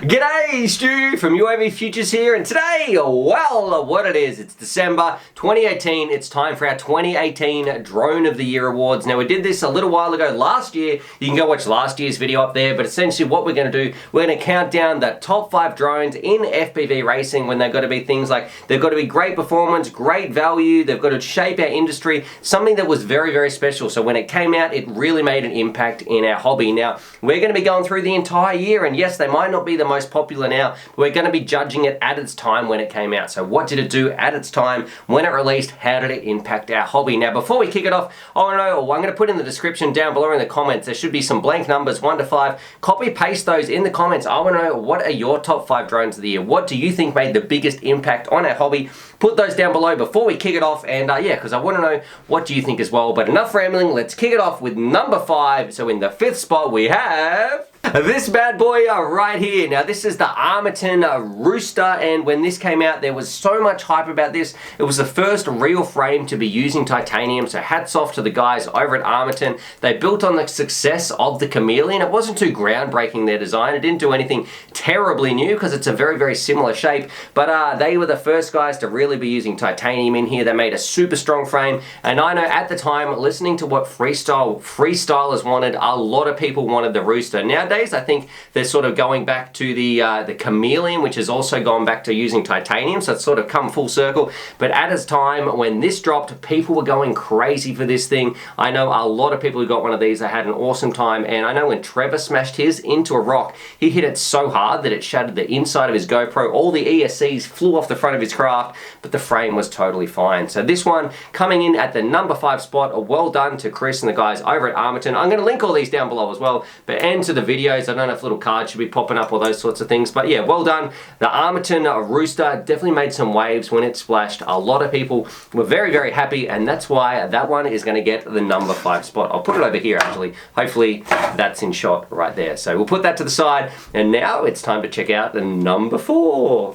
G'day, Stu from UAV Futures here, and today, well, what it is, it's December 2018. It's time for our 2018 Drone of the Year Awards. Now, we did this a little while ago last year. You can go watch last year's video up there, but essentially what we're going to do, we're going to count down the top 5 drones in FPV racing when they've got to be things like, they've got to be great performance, great value, they've got to shape our industry, something that was very, very special. So when it came out, it really made an impact in our hobby. Now, we're going to be going through the entire year, and yes, they might not be the most popular now, but we're going to be judging it at its time when it came out. So what did it do at its time when it released? How did it impact our hobby? Now, before we kick it off, I want to know, I'm going to put in the description down below in the comments, there should be some blank numbers 1 to 5. Copy paste those in the comments. I want to know, what are your top 5 drones of the year? What do you think made the biggest impact on our hobby? Put those down below before we kick it off, and yeah, because I want to know what do you think as well. But enough rambling, let's kick it off with number 5. So in the 5th spot we have this bad boy right here. Now, this is the Armaton Rooster, and when this came out, there was so much hype about this. It was the first real frame to be using titanium, so hats off to the guys over at Armaton. They built on the success of the Chameleon. It wasn't too groundbreaking, their design. It didn't do anything terribly new because it's a very, very similar shape, but they were the first guys to really be using titanium in here. They made a super strong frame, and I know at the time, listening to what freestylers wanted, a lot of people wanted the Rooster. Nowadays, I think they're sort of going back to the Chameleon, which has also gone back to using titanium, so it's sort of come full circle. But at its time, when this dropped, people were going crazy for this thing. I know a lot of people who got one of these, they had an awesome time, and I know when Trevor smashed his into a rock, he hit it so hard that it shattered the inside of his GoPro. All the ESCs flew off the front of his craft, but the frame was totally fine. So this one coming in at the number 5 spot, well done to Chris and the guys over at Armaton. I'm going to link all these down below as well, but end to the videos. I don't know if little cards should be popping up or those sorts of things, but yeah, well done. The Armaton Rooster definitely made some waves when it splashed. A lot of people were very, very happy, and that's why that one is going to get the number 5 spot. I'll put it over here actually. Hopefully that's in shot right there. So we'll put that to the side, and now it's time to check out the number 4.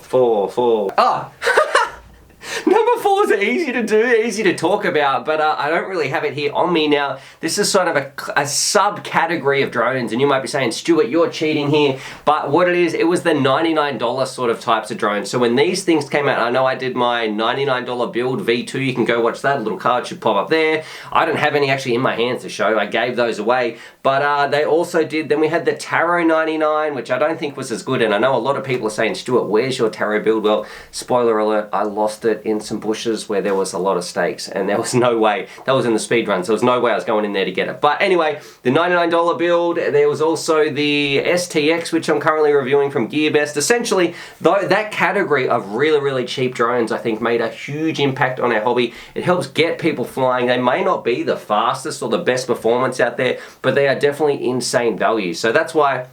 Number 4 is easy to do, easy to talk about, but I don't really have it here on me now. This is sort of a subcategory of drones, and you might be saying, Stuart, you're cheating here. But what it is, it was the $99 sort of types of drones. So when these things came out, I know I did my $99 build V2. You can go watch that. A little card should pop up there. I don't have any actually in my hands to show. I gave those away. But they also did, then we had the Taro 99, which I don't think was as good. And I know a lot of people are saying, Stuart, where's your Taro build? Well, spoiler alert, I lost it in some bushes where there was a lot of stakes, and there was no way. That was in the speed run, so there was no way I was going in there to get it. But anyway, the $99 build, there was also the STX, which I'm currently reviewing from GearBest. Essentially, though, that category of really, really cheap drones, I think, made a huge impact on our hobby. It helps get people flying. They may not be the fastest or the best performance out there, but they are definitely insane value. So that's why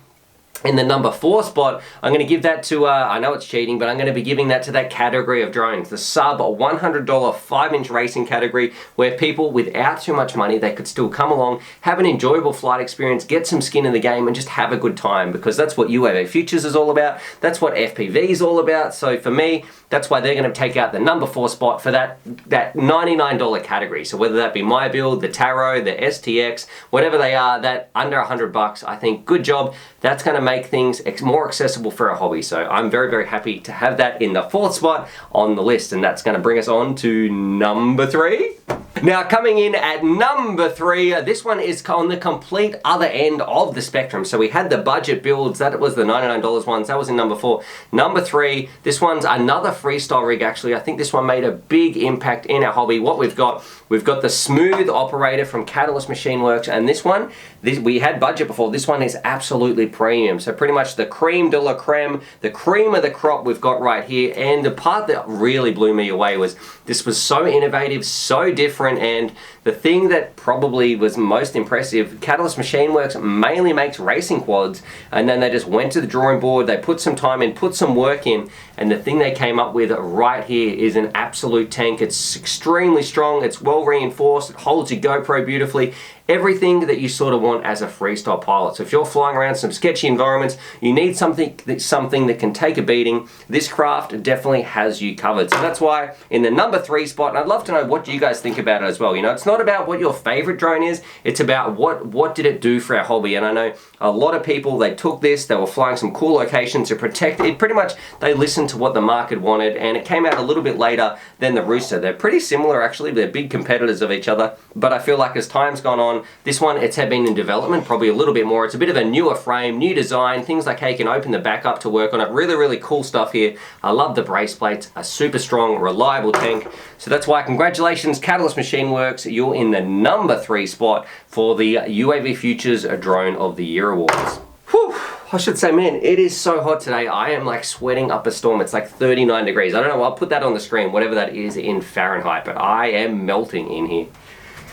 in the number 4 spot, I'm going to give that to, I know it's cheating, but I'm going to be giving that to that category of drones, the sub $100 5-inch racing category, where people without too much money, they could still come along, have an enjoyable flight experience, get some skin in the game, and just have a good time, because that's what UAV Futures is all about. That's what FPV is all about. So for me, that's why they're going to take out the number 4 spot for that $99 category. So whether that be my build, the Taro, the STX, whatever they are, that under $100, I think, good job. That's going to make things more accessible for our hobby. So I'm very, very happy to have that in the 4th spot on the list, and that's going to bring us on to number 3. Now, coming in at number 3, this one is on the complete other end of the spectrum. So we had the budget builds, that was the $99 ones, that was in number 4. Number 3, this one's another freestyle rig actually. I think this one made a big impact in our hobby. What we've got the Smooth Operator from Catalyst Machine Works, and this one, we had budget before. This one is absolutely premium. So pretty much the creme de la creme, the cream of the crop we've got right here. And the part that really blew me away was this was so innovative, so different, and the thing that probably was most impressive, Catalyst Machine Works mainly makes racing quads, and then they just went to the drawing board, they put some time in, put some work in, and the thing they came up with right here is an absolute tank. It's extremely strong, it's well reinforced, it holds your GoPro beautifully. everything that you sort of want as a freestyle pilot. So if you're flying around some sketchy environments, you need something that can take a beating, this craft definitely has you covered. So that's why in the number 3 spot, and I'd love to know what you guys think about it as well. You know, it's not about what your favorite drone is, it's about what did it do for our hobby. And I know a lot of people, they took this, they were flying some cool locations to protect it. Pretty much they listened to what the market wanted, and it came out a little bit later than the Rooster. They're pretty similar actually, they're big competitors of each other, but I feel like as time's gone on, this one, it's been in development probably a little bit more. It's a bit of a newer frame, new design, things like how you can open the back up to work on it. Really, really cool stuff here. I love the brace plates, a super strong, reliable tank. So that's why congratulations, Catalyst Machine Works. You're in the number 3 spot for the UAV Futures Drone of the Year Awards. Whew, I should say, man, it is so hot today. I am like sweating up a storm. It's like 39 degrees. I don't know, I'll put that on the screen, whatever that is in Fahrenheit, but I am melting in here.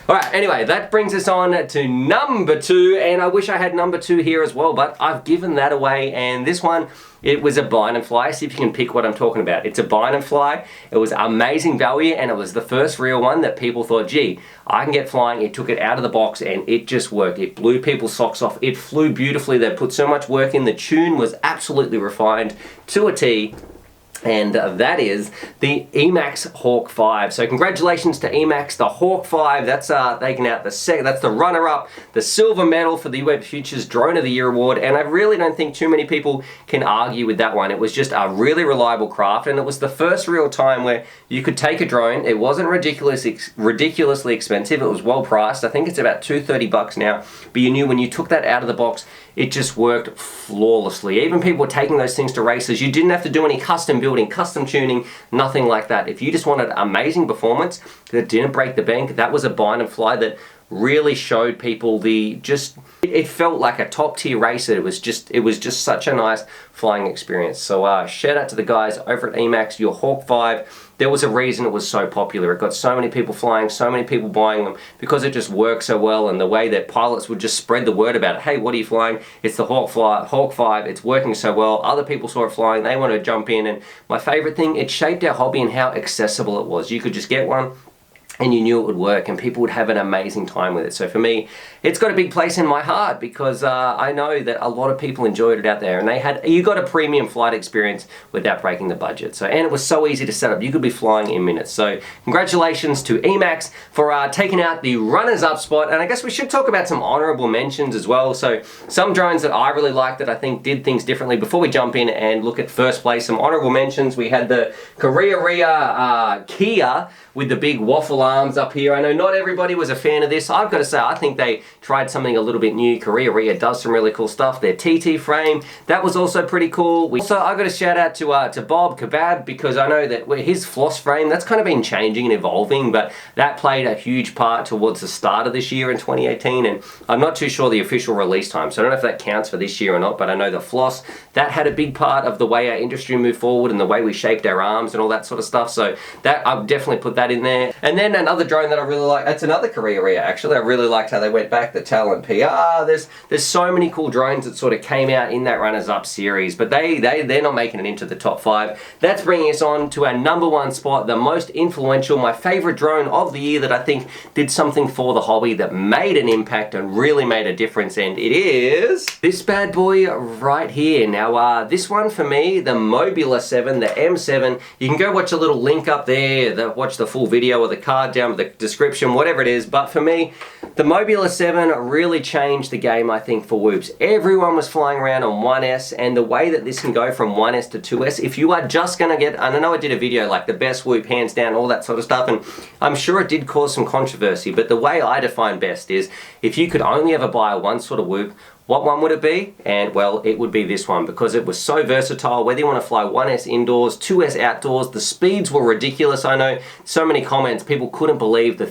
Alright, anyway, that brings us on to number 2, and I wish I had number 2 here as well, but I've given that away, and this one, it was a bind and fly. See if you can pick what I'm talking about. It's a bind and fly. It was amazing value, and it was the first real one that people thought, gee, I can get flying. It took it out of the box, and it just worked. It blew people's socks off. It flew beautifully. They put so much work in. The tune was absolutely refined to a T. And that is the Emax Hawk 5. So congratulations to Emax, the Hawk 5. That's taken out that's the runner-up, the silver medal for the UAV Futures Drone of the Year Award. And I really don't think too many people can argue with that one. It was just a really reliable craft, and it was the first real time where you could take a drone. It wasn't ridiculously expensive. It was well priced. I think it's about $230 now. But you knew when you took that out of the box, it just worked flawlessly. Even people were taking those things to races. You didn't have to do any custom building, custom tuning, nothing like that. If you just wanted amazing performance that didn't break the bank, that was a bind and fly that really showed people it felt like a top tier racer. It was just such a nice flying experience. So shout out to the guys over at Emax, your Hawk 5. There was a reason it was so popular. It got so many people flying, so many people buying them, because it just worked so well, and the way that pilots would just spread the word about it. Hey, what are you flying? It's the Hawk 5. It's working so well. Other people saw it flying. They wanted to jump in. And my favorite thing, it shaped our hobby and how accessible it was. You could just get one, and you knew it would work, and people would have an amazing time with it. So for me, it's got a big place in my heart, because I know that a lot of people enjoyed it out there, and you got a premium flight experience without breaking the budget. And it was so easy to set up. You could be flying in minutes. So congratulations to Emax for taking out the runners-up spot. And I guess we should talk about some honorable mentions as well. So some drones that I really liked that I think did things differently. Before we jump in and look at first place, some honorable mentions. We had the Korea Kia with the big waffle arms up here. I know not everybody was a fan of this. I've got to say, I think they tried something a little bit new. Korea does some really cool stuff. Their TT frame, that was also pretty cool. Also, I've got to shout out to Bob Kebab, because I know that his floss frame, that's kind of been changing and evolving, but that played a huge part towards the start of this year in 2018, and I'm not too sure the official release time, so I don't know if that counts for this year or not, but I know the floss, that had a big part of the way our industry moved forward and the way we shaped our arms and all that sort of stuff, so that I've definitely put that in there. And then another drone that I really like, that's another Korea actually. I really liked how they went back, the Talon PR. There's so many cool drones that sort of came out in that runners-up series, but they're not making it into the top 5. That's bringing us on to our number 1 spot, the most influential, my favorite drone of the year that I think did something for the hobby, that made an impact and really made a difference, and it is this bad boy right here. Now this one for me, the Mobula 7, the M7, you can go watch a little link up there, watch the full video or the card down with the description, whatever it is, but for me, the Mobula 7 really changed the game, I think, for whoops. Everyone was flying around on 1S, and the way that this can go from 1S to 2S, if you are just going to get, and I know I did a video like the best whoop, hands down, all that sort of stuff, and I'm sure it did cause some controversy, but the way I define best is, if you could only ever buy one sort of whoop, what one would it be? And well, it would be this one, because it was so versatile. Whether you want to fly 1S indoors, 2S outdoors, the speeds were ridiculous. I know so many comments, people couldn't believe the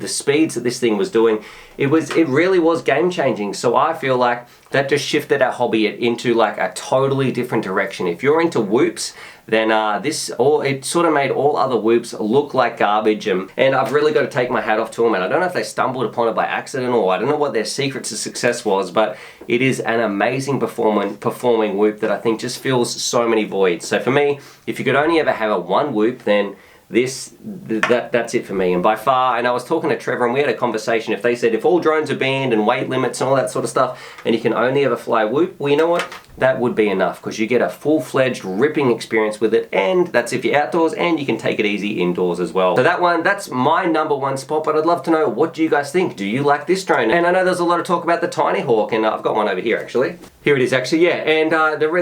speeds that this thing was doing. It really was game changing. So I feel like that just shifted our hobby into like a totally different direction. If you're into whoops, then it sort of made all other whoops look like garbage, and I've really got to take my hat off to them. And I don't know if they stumbled upon it by accident, or I don't know what their secret to success was, but it is an amazing performing whoop that I think just fills so many voids. So for me, if you could only ever have one whoop, then that's it for me. And by far, and I was talking to Trevor and we had a conversation, if they said if all drones are banned and weight limits and all that sort of stuff, and you can only ever fly a Whoop, well, you know what? That would be enough, because you get a full-fledged ripping experience with it, and that's if you're outdoors, and you can take it easy indoors as well. So that's my #1 spot, but I'd love to know, what do you guys think? Do you like this drone? And I know there's a lot of talk about the Tiny Hawk, and I've got one over here actually. Here it is actually, yeah, and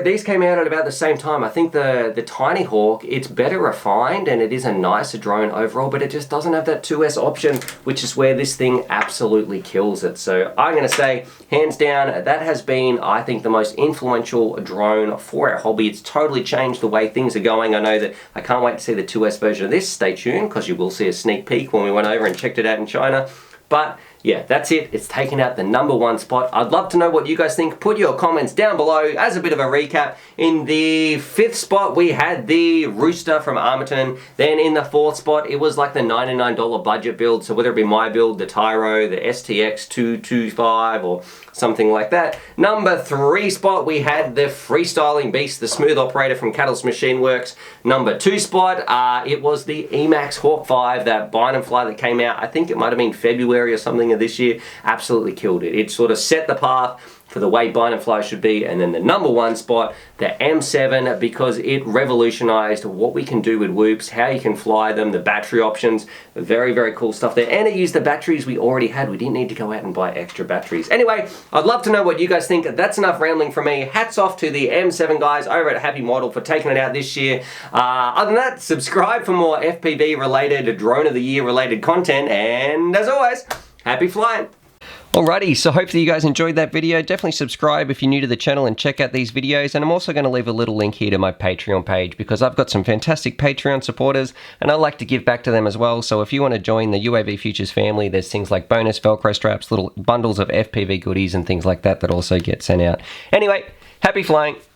these came out at about the same time. I think the Tiny Hawk, it's better refined, and it is a nicer drone overall, but it just doesn't have that 2S option, which is where this thing absolutely kills it. So I'm gonna say, hands down, that has been, I think, the most influential drone for our hobby. It's totally changed the way things are going. I know that I can't wait to see the 2S version of this. Stay tuned, because you will see a sneak peek when we went over and checked it out in China. But yeah, that's it. It's taken out the #1 spot. I'd love to know what you guys think. Put your comments down below. As a bit of a recap, in the 5th spot, we had the Rooster from Armaton. Then in the 4th spot, it was like the $99 budget build. So whether it be my build, the Tyro, the STX 225, or something like that. Number 3 spot, we had the freestyling beast, the Smooth Operator from Catalyst Machine Works. Number 2 spot, it was the Emax Hawk 5, that bind and fly that came out, I think it might have been February or something of this year. Absolutely killed it. It sort of set the path for the way bind and fly should be. And then the #1 spot, the M7, because it revolutionized what we can do with Whoops, how you can fly them, the battery options. Very, very cool stuff there. And it used the batteries we already had. We didn't need to go out and buy extra batteries. Anyway, I'd love to know what you guys think. That's enough rambling from me. Hats off to the M7 guys over at Happy Model for taking it out this year. Other than that, subscribe for more FPV related, Drone of the Year related content. And as always, happy flying. Alrighty, so hopefully you guys enjoyed that video. Definitely subscribe if you're new to the channel and check out these videos. And I'm also going to leave a little link here to my Patreon page, because I've got some fantastic Patreon supporters and I like to give back to them as well. So if you want to join the UAV Futures family, there's things like bonus Velcro straps, little bundles of FPV goodies and things like that that also get sent out. Anyway, happy flying.